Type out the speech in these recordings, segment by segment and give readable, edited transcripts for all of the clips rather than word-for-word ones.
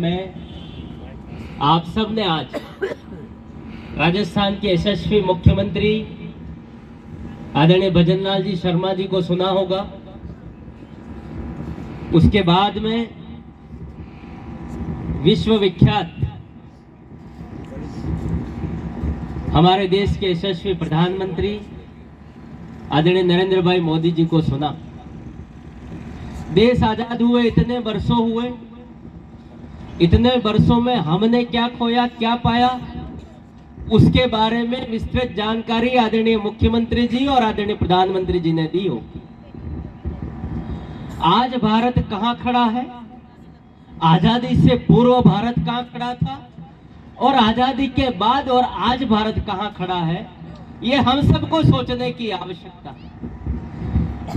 में आप सब ने आज राजस्थान के यशस्वी मुख्यमंत्री आदरणीय भजनलाल जी शर्मा जी को सुना होगा। उसके बाद में विश्व विख्यात हमारे देश के यशस्वी प्रधानमंत्री आदरणीय नरेंद्र भाई मोदी जी को सुना। देश आजाद हुए इतने वर्षों हुए, इतने वर्षों में हमने क्या खोया क्या पाया, उसके बारे में विस्तृत जानकारी आदरणीय मुख्यमंत्री जी और आदरणीय प्रधानमंत्री जी ने दी होगी। आज भारत कहां खड़ा है, आजादी से पूर्व भारत कहां खड़ा था और आजादी के बाद और आज भारत कहां खड़ा है, ये हम सबको सोचने की आवश्यकता है।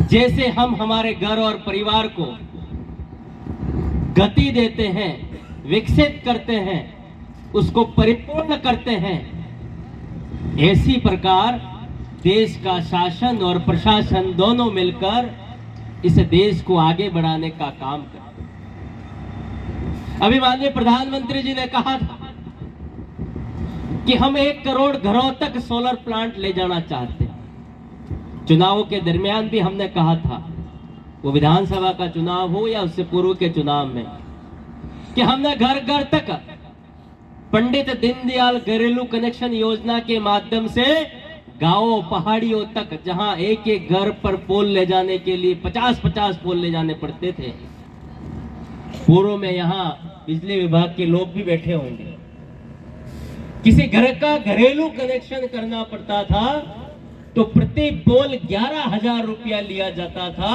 जैसे हम हमारे घर और परिवार को गति देते हैं, विकसित करते हैं, उसको परिपूर्ण करते हैं, इसी प्रकार देश का शासन और प्रशासन दोनों मिलकर इस देश को आगे बढ़ाने का काम करते हैं। अभी माननीय प्रधानमंत्री जी ने कहा था कि हम 1 करोड़ घरों तक सोलर प्लांट ले जाना चाहते हैं। चुनावों के दरमियान भी हमने कहा था, वो विधानसभा का चुनाव हो या उससे पूर्व के चुनाव में, कि हमने घर घर तक पंडित दीनदयाल घरेलू कनेक्शन योजना के माध्यम से गांवों पहाड़ियों तक, जहां एक एक घर पर पोल ले जाने के लिए 50-50 पोल ले जाने पड़ते थे। पूर्व में यहां बिजली विभाग के लोग भी बैठे होंगे। किसी घर का घरेलू कनेक्शन करना पड़ता था तो प्रति पोल 11,000 रुपया लिया जाता था,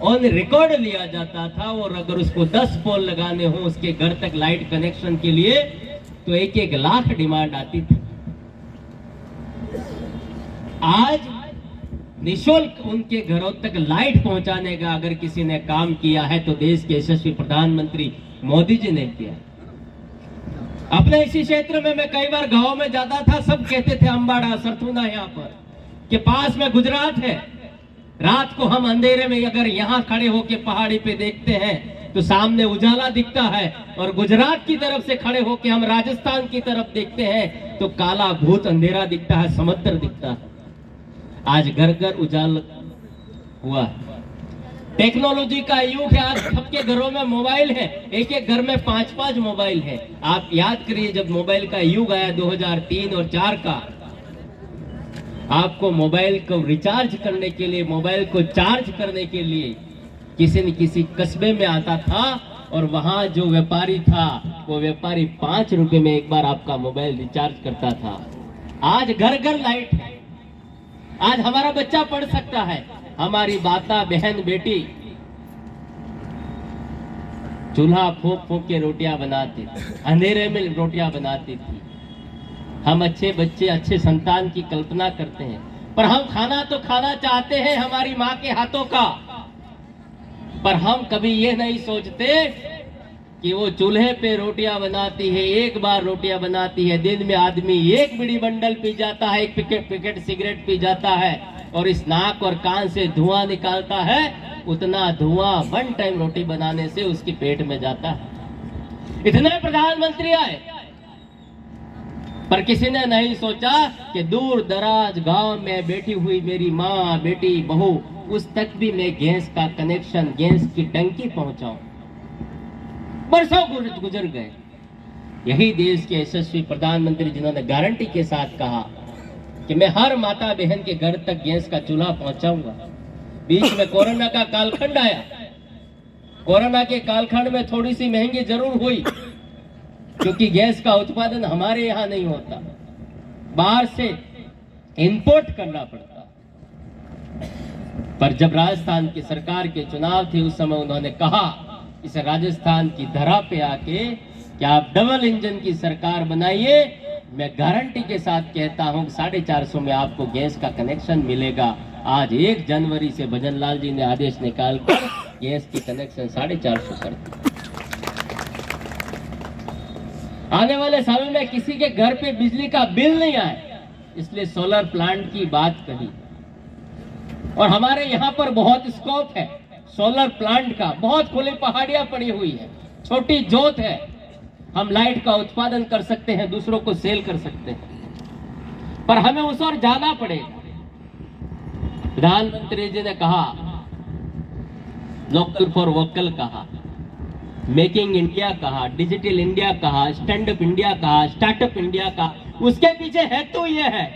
ऑन रिकॉर्ड लिया जाता था। और अगर उसको 10 पोल लगाने हो उसके घर तक लाइट कनेक्शन के लिए तो 1-1 लाख डिमांड आती थी। आज निःशुल्क उनके घरों तक लाइट पहुंचाने का अगर किसी ने काम किया है तो देश के यशस्वी प्रधानमंत्री मोदी जी ने किया। अपने इसी क्षेत्र में मैं कई बार गांव में जाता था, सब कहते थे अंबाड़ा सरथुना यहाँ पर के पास में गुजरात है। रात को हम अंधेरे में अगर यहाँ खड़े होके पहाड़ी पे देखते हैं तो सामने उजाला दिखता है, और गुजरात की तरफ से खड़े होके हम राजस्थान की तरफ देखते हैं तो काला भूत अंधेरा दिखता है, समुद्र दिखता है। आज घर घर उजाला हुआ। टेक्नोलॉजी का युग है। आज सबके घरों में मोबाइल है, एक एक घर में 5-5 मोबाइल है। आप याद करिए जब मोबाइल का युग आया 2003 और 4 का, आपको मोबाइल को रिचार्ज करने के लिए, मोबाइल को चार्ज करने के लिए किसी न किसी कस्बे में आता था, और वहां जो व्यापारी था वो व्यापारी 5 रुपए में एक बार आपका मोबाइल रिचार्ज करता था। आज घर घर लाइट है। आज हमारा बच्चा पढ़ सकता है। हमारी माता बहन बेटी चूल्हा फूंक फूंक के रोटियां बनाती थी, अंधेरे में रोटियां बनाती थी। हम अच्छे बच्चे, अच्छे संतान की कल्पना करते हैं, पर हम खाना तो खाना चाहते हैं हमारी माँ के हाथों का, पर हम कभी ये नहीं सोचते कि वो चूल्हे पे रोटियां बनाती है, एक बार रोटियां बनाती है, दिन में आदमी 1 बीड़ी बंडल पी जाता है, 1 पैकेट सिगरेट पी जाता है, और इस नाक और कान से धुआं निकालता है। उतना धुआं 1 टाइम रोटी बनाने से उसके पेट में जाता है। इतने प्रधानमंत्री आए, पर किसी ने नहीं सोचा कि दूर दराज गांव में बैठी हुई मेरी माँ, बेटी, बहू, उस तक भी मैं गैस का कनेक्शन, गैस की टंकी पहुंचाऊं। बरसों गुजर गए। यही देश के यशस्वी प्रधानमंत्री जिन्होंने गारंटी के साथ कहा कि मैं हर माता बहन के घर तक गैस का चूल्हा पहुंचाऊंगा। बीच में कोरोना का कालखंड आया। कोरोना के कालखंड में थोड़ी सी महंगी जरूर हुई, क्योंकि गैस का उत्पादन हमारे यहाँ नहीं होता, बाहर से इंपोर्ट करना पड़ता। पर जब राजस्थान की सरकार के चुनाव थे उस समय उन्होंने कहा इस राजस्थान की धरा पे आके कि आप डबल इंजन की सरकार बनाइए। मैं गारंटी के साथ कहता हूं 450 में आपको गैस का कनेक्शन मिलेगा। आज 1 जनवरी से भजनलाल जी ने आदेश निकालकर गैस की कनेक्शन 450 कर दी। आने वाले समय में किसी के घर पे बिजली का बिल नहीं आए, इसलिए सोलर प्लांट की बात कही। और हमारे यहाँ पर बहुत स्कोप है सोलर प्लांट का, बहुत खुली पहाड़ियां पड़ी हुई है, छोटी जोत है, हम लाइट का उत्पादन कर सकते हैं, दूसरों को सेल कर सकते हैं, पर हमें उस ओर जाना पड़ेगा। प्रधानमंत्री जी ने कहा, लोकल फॉर वोकल कहा, मेकिंग इंडिया कहा, डिजिटल इंडिया कहा, स्टैंड अप इंडिया कहा, स्टार्टअप इंडिया कहा। उसके पीछे हेतु यह है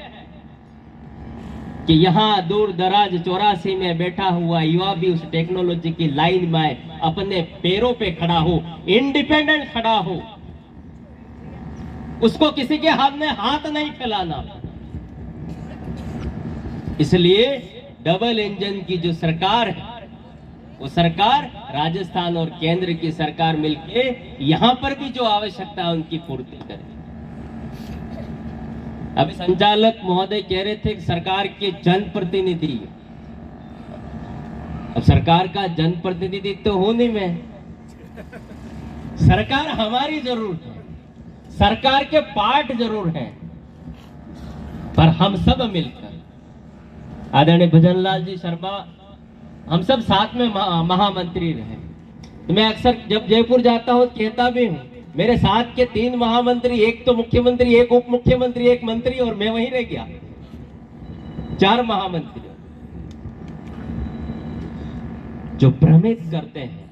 कि यहां दूर दराज 84 में बैठा हुआ युवा भी उस टेक्नोलॉजी की लाइन में अपने पैरों पे खड़ा हो, इंडिपेंडेंट खड़ा हो, उसको किसी के हाथ में हाथ नहीं फैलाना। इसलिए डबल इंजन की जो सरकार है, वो सरकार राजस्थान और केंद्र की सरकार मिलके यहां पर भी जो आवश्यकता है उनकी पूर्ति करे। अभी संचालक महोदय कह रहे थे कि सरकार के जनप्रतिनिधि, अब सरकार का जनप्रतिनिधि तो हूं नहीं मैं, सरकार हमारी जरूर है, सरकार के पार्ट जरूर हैं, पर हम सब मिलकर, आदरणीय भजनलाल जी शर्मा, हम सब साथ में महामंत्री रहे। तो मैं अक्सर जब जयपुर जाता हूं कहता भी हूं, मेरे साथ के 3 महामंत्री, एक तो मुख्यमंत्री, एक उप मुख्यमंत्री, एक मंत्री, और मैं वहीं रह गया, 4 महामंत्री जो भ्रमित करते हैं,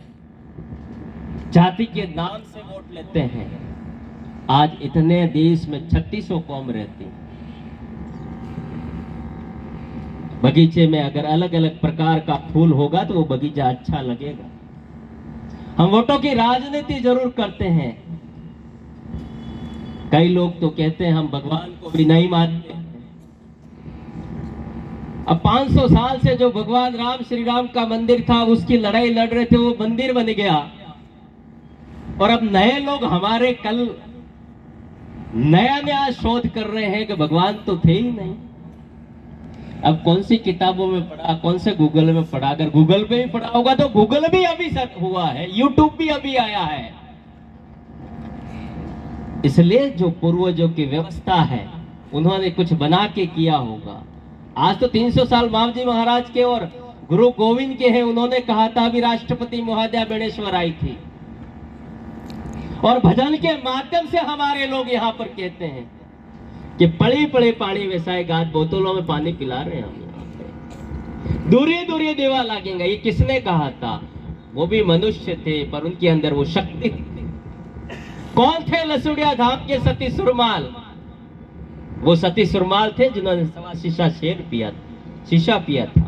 जाति के नाम से वोट लेते हैं। आज इतने देश में 3600 कौम रहती है। बगीचे में अगर अलग अलग प्रकार का फूल होगा तो वो बगीचा अच्छा लगेगा। हम वोटों की राजनीति जरूर करते हैं। कई लोग तो कहते हैं हम भगवान को भी नहीं मानते। अब 500 साल से जो भगवान राम, श्री राम का मंदिर था, उसकी लड़ाई लड़ रहे थे, वो मंदिर बन गया। और अब नए लोग हमारे कल नया शोध कर रहे हैं कि भगवान तो थे ही नहीं। अब कौन सी किताबों में पढ़ा, कौन से गूगल में पढ़ा? अगर गूगल पे भी पढ़ा होगा तो गूगल भी अभी सच हुआ है, यूट्यूब भी अभी आया है। इसलिए जो पूर्वजों की व्यवस्था है उन्होंने कुछ बना के किया होगा। आज तो 300 साल मावजी महाराज के और गुरु गोविंद के हैं। उन्होंने कहा था, अभी राष्ट्रपति महोदया बेणेश्वर आई थी, और भजन के माध्यम से हमारे लोग यहाँ पर कहते हैं कि पड़े पड़े पानी वैसाए गाज, बोतलों में पानी पिला रहे हैं हम यहाँ पे। दूरी दूरी देवा लागेंगे, ये किसने कहा था? वो भी मनुष्य थे, पर उनके अंदर वो शक्ति थी। कौन थे लसुड़िया धाम के सती सुरमाल? वो सती सुरमाल थे जिन्होंने 1.25 शीशा शीशा पिया था,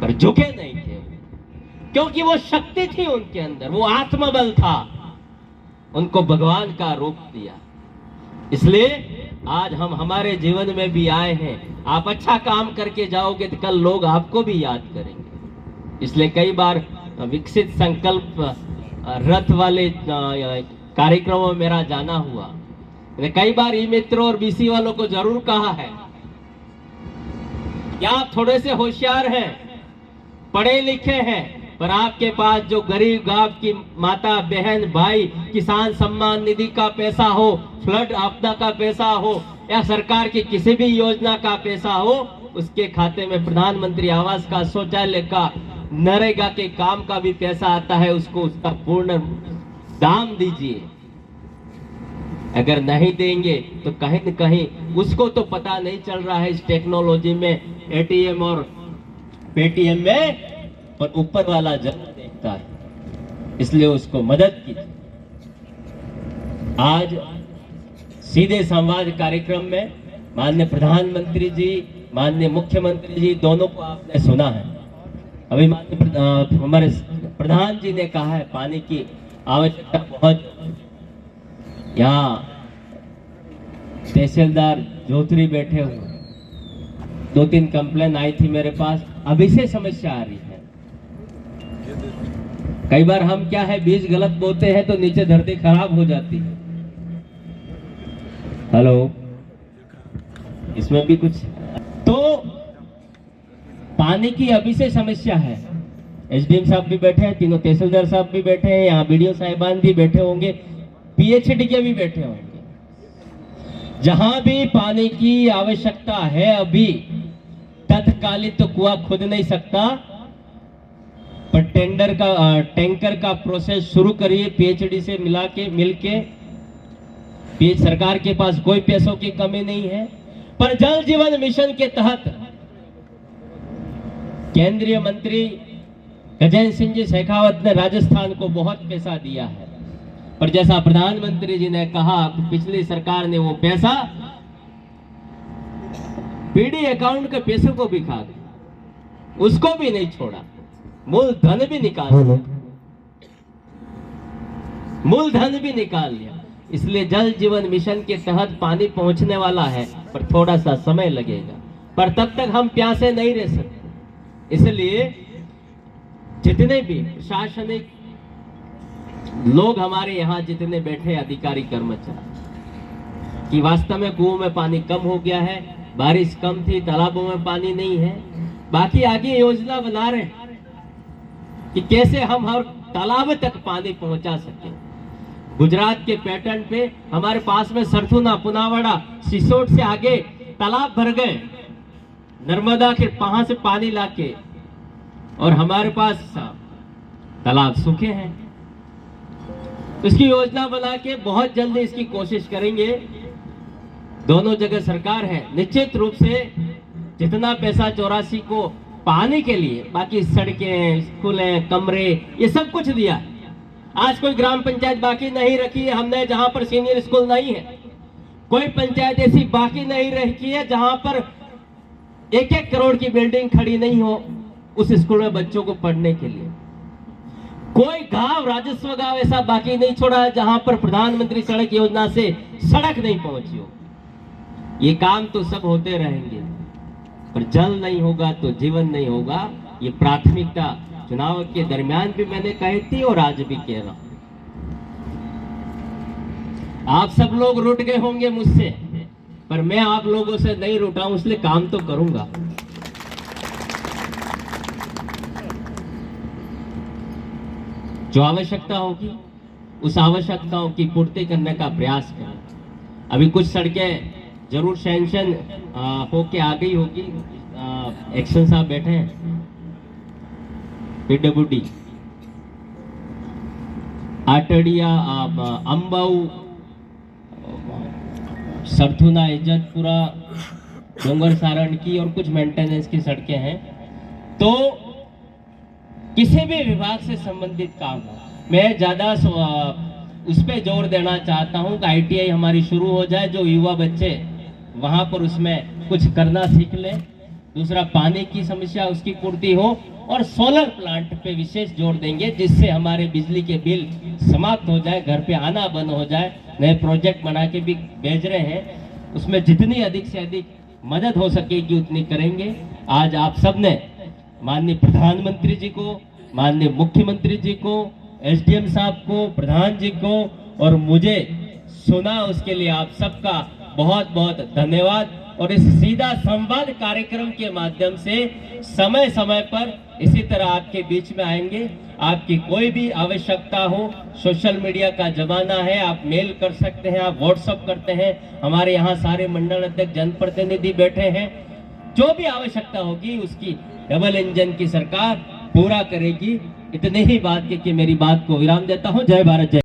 पर झुके नहीं थे, क्योंकि वो शक्ति थी उनके अंदर, वो आत्मबल था, उनको भगवान का रूप दिया। इसलिए आज हम हमारे जीवन में भी आए हैं। आप अच्छा काम करके जाओगे तो कल लोग आपको भी याद करेंगे। इसलिए कई बार विकसित संकल्प रथ वाले कार्यक्रमों में मेरा जाना हुआ। कई बार ई मित्रों और बीसी वालों को जरूर कहा है कि आप थोड़े से होशियार हैं, पढ़े लिखे हैं, पर आपके पास जो गरीब गांव की माता, बहन, भाई, किसान सम्मान निधि का पैसा हो, फ्लड आपदा का पैसा हो, या सरकार की किसी भी योजना का पैसा हो, उसके खाते में प्रधानमंत्री आवास का, शौचालय का, नरेगा के काम का भी पैसा आता है, उसको उसका पूर्ण दाम दीजिए। अगर नहीं देंगे तो कहीं न कहीं उसको तो पता नहीं चल रहा है इस टेक्नोलॉजी में, एटीएम और पेटीएम में, पर ऊपर वाला जरूर देखता है। इसलिए उसको मदद कीजिए। आज सीधे संवाद कार्यक्रम में माननीय प्रधानमंत्री जी, माननीय मुख्यमंत्री जी, दोनों को आपने सुना है। अभी माननीय हमारे प्रधान जी ने कहा है पानी की आवश्यकता बहुत। यहाँ तहसीलदार जोतरी बैठे हुए, 2-3 कंप्लेन आई थी मेरे पास, अभी से समस्या आ रही है। कई बार हम क्या है, बीज गलत बोते हैं तो नीचे धरती खराब हो जाती है। हेलो, इसमें भी कुछ तो पानी की अभी से समस्या है। एसडीएम साहब भी बैठे हैं, तीनों तहसीलदार साहब भी बैठे हैं, यहाँ बीडीओ साहिबान भी बैठे होंगे, पीएचडी के भी बैठे होंगे। जहां भी पानी की आवश्यकता है, अभी तत्कालीन तो कुआं खुद नहीं सकता, पर टैंकर का प्रोसेस शुरू करिए, पीएचडी से मिलके सरकार के पास कोई पैसों की कमी नहीं है। पर जल जीवन मिशन के तहत केंद्रीय मंत्री गजेंद्र सिंह जी शेखावत ने राजस्थान को बहुत पैसा दिया है, पर जैसा प्रधानमंत्री जी ने कहा, पिछली सरकार ने वो पैसा पीडी अकाउंट के पैसों को भी खा गई, उसको भी नहीं छोड़ा, मूलधन भी निकाल लिया। इसलिए जल जीवन मिशन के तहत पानी पहुंचने वाला है, पर थोड़ा सा समय लगेगा, पर तब तक हम प्यासे नहीं रह सकते। इसलिए जितने भी प्रशासनिक लोग हमारे यहाँ जितने बैठे अधिकारी कर्मचारी कि वास्तव में कुओं में पानी कम हो गया है, बारिश कम थी, तालाबों में पानी नहीं है, बाकी आगे योजना बना रहे कि कैसे हम हर तालाब तक पानी पहुंचा सके। गुजरात के पैटर्न पे हमारे पास में सरथुना, पुनावाड़ा, सिसोट से आगे तालाब भर गए, नर्मदा के वहां से पानी लाके, और हमारे पास तालाब सूखे हैं। इसकी योजना बना के बहुत जल्दी इसकी कोशिश करेंगे। दोनों जगह सरकार है, निश्चित रूप से जितना पैसा 84 को पानी के लिए, बाकी सड़कें, स्कूलें, कमरे, ये सब कुछ दिया है। आज कोई ग्राम पंचायत बाकी नहीं रखी है हमने जहां पर सीनियर स्कूल नहीं है, कोई पंचायत ऐसी बाकी नहीं रखी है जहां पर 1-1 करोड़ की बिल्डिंग खड़ी नहीं हो उस स्कूल में बच्चों को पढ़ने के लिए। कोई गांव, राजस्व गांव ऐसा बाकी नहीं छोड़ा है जहां पर प्रधानमंत्री सड़क योजना से सड़क नहीं पहुंची हो। ये काम तो सब होते रहेंगे, पर जल नहीं होगा तो जीवन नहीं होगा। ये प्राथमिकता चुनाव के दरमियान भी मैंने कही थी और आज भी कह रहा हूं। आप सब लोग रुठ गए होंगे मुझसे, पर मैं आप लोगों से नहीं रुठा हूं, इसलिए काम तो करूंगा। जो आवश्यकता होगी उस आवश्यकताओं की पूर्ति करने का प्रयास करें। अभी कुछ सड़कें जरूर सैंक्शन होके आ गई होगी। एक्शन साहब बैठे हैं, पीडब्ल्यूडी, आटड़िया, अंबाऊ, सरथुना, इज्जतपुरा, डोंगर सारण की और कुछ मेंटेनेंस की सड़कें हैं। तो किसी भी विभाग से संबंधित काम हो, मैं ज्यादा उस पर जोर देना चाहता हूं कि ITI हमारी शुरू हो जाए, जो युवा बच्चे वहां पर उसमें कुछ करना सीख लें। दूसरा, पानी की समस्या उसकी पूर्ति हो, और सोलर प्लांट पे विशेष जोर देंगे जिससे हमारे बिजली के बिल समाप्त हो जाए, घर पे आना बंद हो जाए। नए प्रोजेक्ट बना के भी भेज रहे हैं, उसमें जितनी अधिक से अधिक मदद हो सकेगी उतनी करेंगे। आज आप सबने माननीय प्रधानमंत्री जी को, माननीय मुख्यमंत्री जी को, SDM साहब को, प्रधान जी को और मुझे सुना, उसके लिए आप सबका बहुत बहुत धन्यवाद। और इस सीधा संवाद कार्यक्रम के माध्यम से समय समय पर इसी तरह आपके बीच में आएंगे। आपकी कोई भी आवश्यकता हो, सोशल मीडिया का जमाना है, आप मेल कर सकते हैं, आप व्हाट्सएप करते हैं। हमारे यहाँ सारे मंडल अध्यक्ष, जनप्रतिनिधि बैठे हैं। जो भी आवश्यकता होगी उसकी डबल इंजन की सरकार पूरा करेगी। इतने ही बात के कि मेरी बात को विराम देता हूँ। जय भारत, जय।